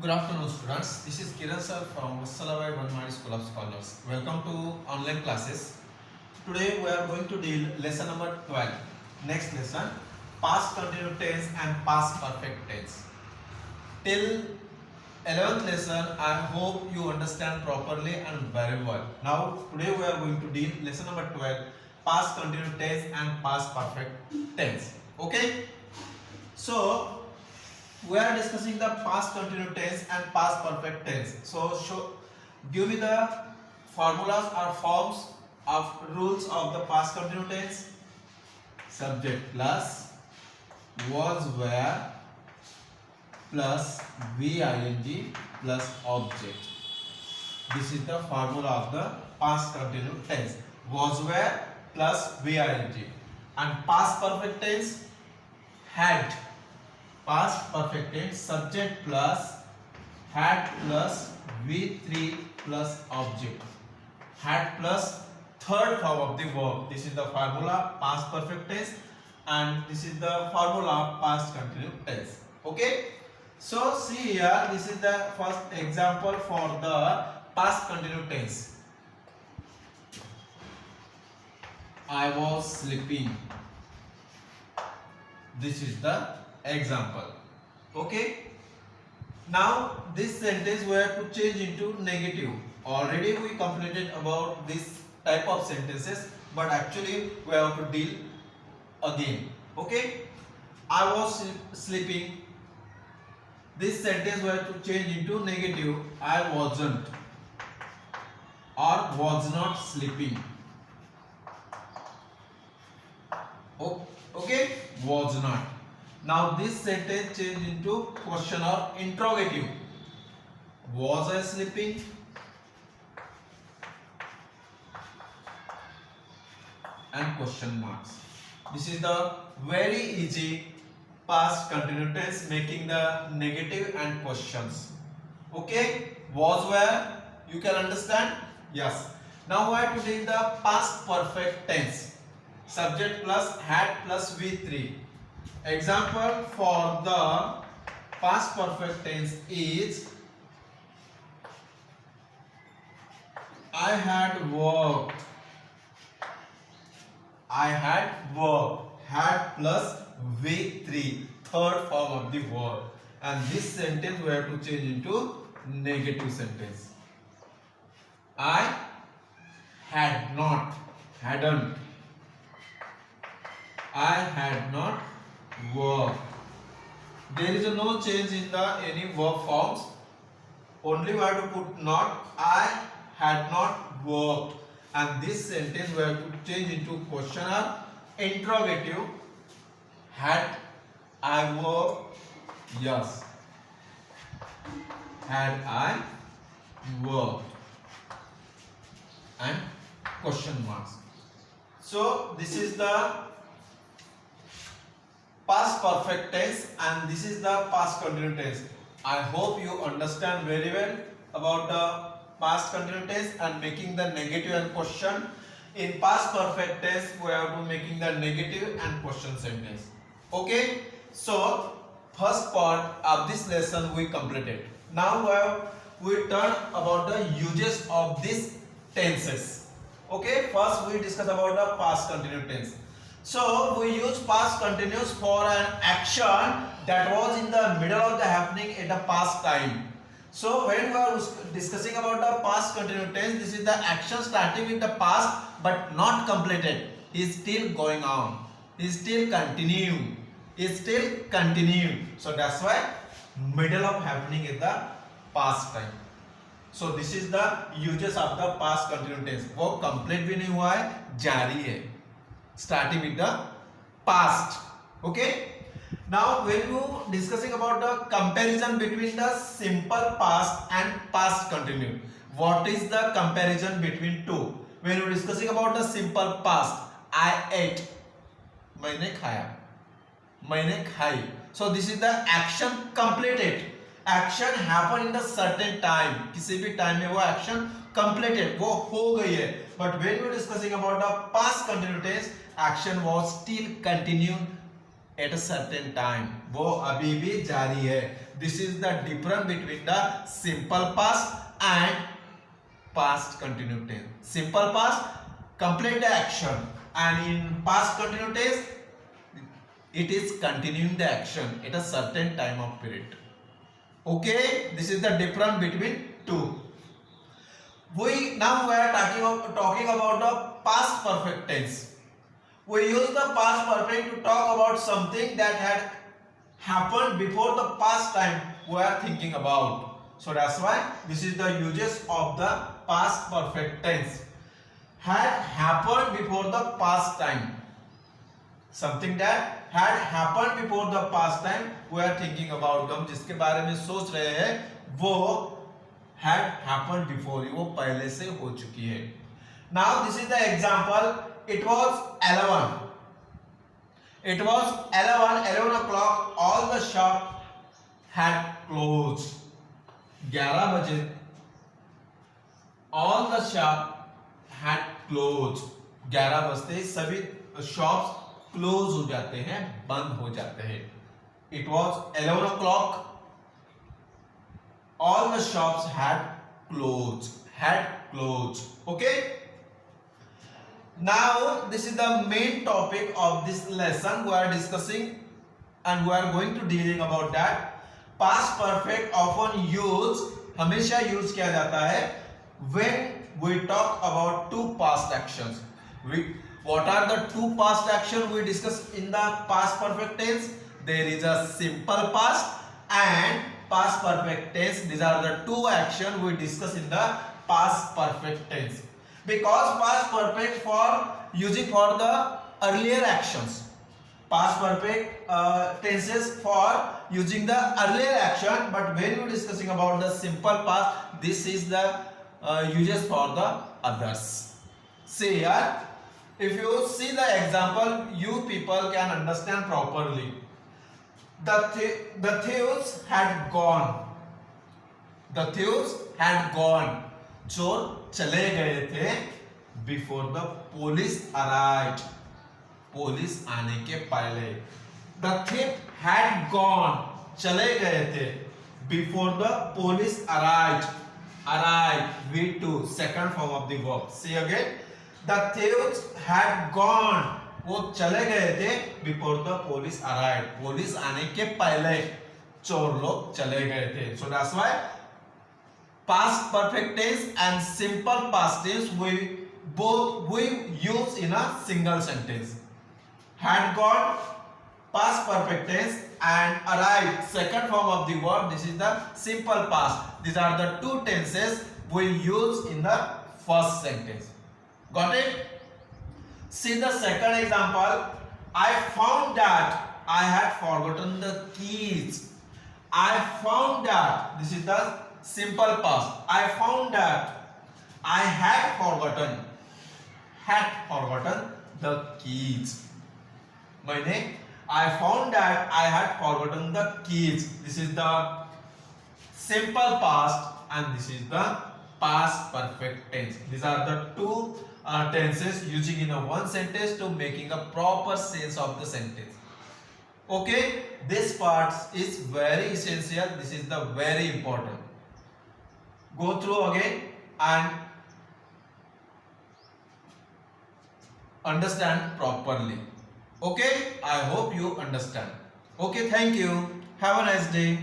Good afternoon, students. This is Kiran sir from Vassalabai Vanmani School of Scholars. Welcome to online classes. Today we are going to deal lesson number 12. Next lesson, past continuous tense and past perfect tense. Till 11th lesson, I hope you understand properly and very well. Now, today we are going to deal lesson number 12, past continuous tense and past perfect tense. Okay? So, we are discussing the past continuous tense and past perfect tense. So, give me the formulas or forms of rules of the past continuous tense. Subject plus was, were plus VING plus object. This is the formula of the past continuous tense. Was, were plus VING. And past perfect tense, had. Past perfect tense, subject plus had plus V3 plus object. Had plus third form of the verb. This is the formula past perfect tense and this is the formula past continuous tense. Okay. So see here, this is the first example for the past continuous tense. I was sleeping. This is the example. Okay. Now this sentence we have to change into negative. Already we completed about this type of sentences, but actually we have to deal again. Okay. I was sleeping. This sentence we have to change into negative. I wasn't or was not sleeping. Okay. Was not. Now this sentence change into question or interrogative. Was I sleeping? And question marks. This is the very easy past continuous tense making the negative and questions. Okay? Was, where? You can understand? Yes. Now we have to take the past perfect tense. Subject plus had plus V3. Example for the past perfect tense is I had worked. I had worked. Had plus V3, third form of the verb. And this sentence we have to change into negative sentence. I had not. Hadn't. I had not worked. There is no change in the any verb forms. Only we have to put not. I had not worked. And this sentence we have to change into question or interrogative. Had I worked? Yes. Had I worked? And question marks. So this is the past perfect tense and this is the past continuous tense. I hope you understand very well about the past continuous tense and making the negative and question. In past perfect tense we have to making the negative and question sentence. Okay. So first part of this lesson we completed. Now we turn about the uses of these tenses. Okay. First we discuss about the past continuous tense. So we use past continuous for an action that was in the middle of the happening at the past time. So when we are discussing about the past continuous tense, this is the action starting with the past but not completed. Is still going on. Is still continuing. Is still continuing. So that's why middle of happening in the past time. So this is the uses of the past continuous tense. वो complete भी नहीं हुआ है, जारी है. Starting with the past. Okay. Now when you discussing about the comparison between the simple past and past continuous, what is the comparison between two? When you discussing about the simple past, I ate, मैंने खाया, मैंने खाई. So this is the action completed. Action happen in the certain time. किसी भी time में वो action completed, वो हो गई है. But when we discussing about the past continuous tense, action was still continued at a certain time, वो अभी भी जारी है. This is the difference between the simple past and past continuous tense. Simple past complete the action, and in past continuous tense it is continuing the action at a certain time of period. Okay, this is the difference between two. We are talking about the past perfect tense. We use the past perfect to talk about something that had happened before the past time we are thinking about. So that's why this is the uses of the past perfect tense. Had happened before the past time. Something that had happened before the past time we are thinking about. हम जिसके बारे में सोच रहे हैं वो had happened before, वो पहले से हो चुकी है. Now this is the example. It was 11. It was 11 o'clock. All the shop had closed. 11 बजे all the shop had closed. 11 बजते सभी शॉप्स क्लोज हो जाते हैं, बंद हो जाते हैं. It was 11 o'clock. All the shops had closed. Had closed. Okay. Now this is the main topic of this lesson. We are discussing and we are going to dealing about that. Past perfect often used, हमेशा use किया जाता है when we talk about two past actions. What are the two past actions we discuss in the past perfect tense? There is a simple past and past perfect tense. These are the two actions we discuss in the past perfect tense. Because past perfect for using for the earlier actions. Past perfect tenses for using the earlier action, but when we are discussing about the simple past, this is the uses for the others. See here, if you see the example, you people can understand properly. The thieves had gone. The thieves had gone. चोर चले गए थे before the police arrived, police आने के पहले. The thief had gone, चले गए थे before the police arrived. Arrived, V2, second form of the verb. See again. The thieves had gone, वो चले गए थे before the police arrived, police आने के पहले चोर लोग चले गए थे. So that's why past perfect tense and simple past tense we use in a single sentence. Had gone, past perfect tense, and arrived, second form of the verb. This is the simple past. These are the two tenses we use in the first sentence. Got it? See the second example. I found that I had forgotten the keys. I found that, this is the simple past. I found that I had forgotten the keys. मैंने I found that I had forgotten the keys. This is the simple past and this is the past perfect tense. These are the two tenses using in a one sentence to making a proper sense of the sentence. Okay, this part is very essential. This is the very important. Go through again and understand properly. Okay, I hope you understand. Okay, thank you. Have a nice day.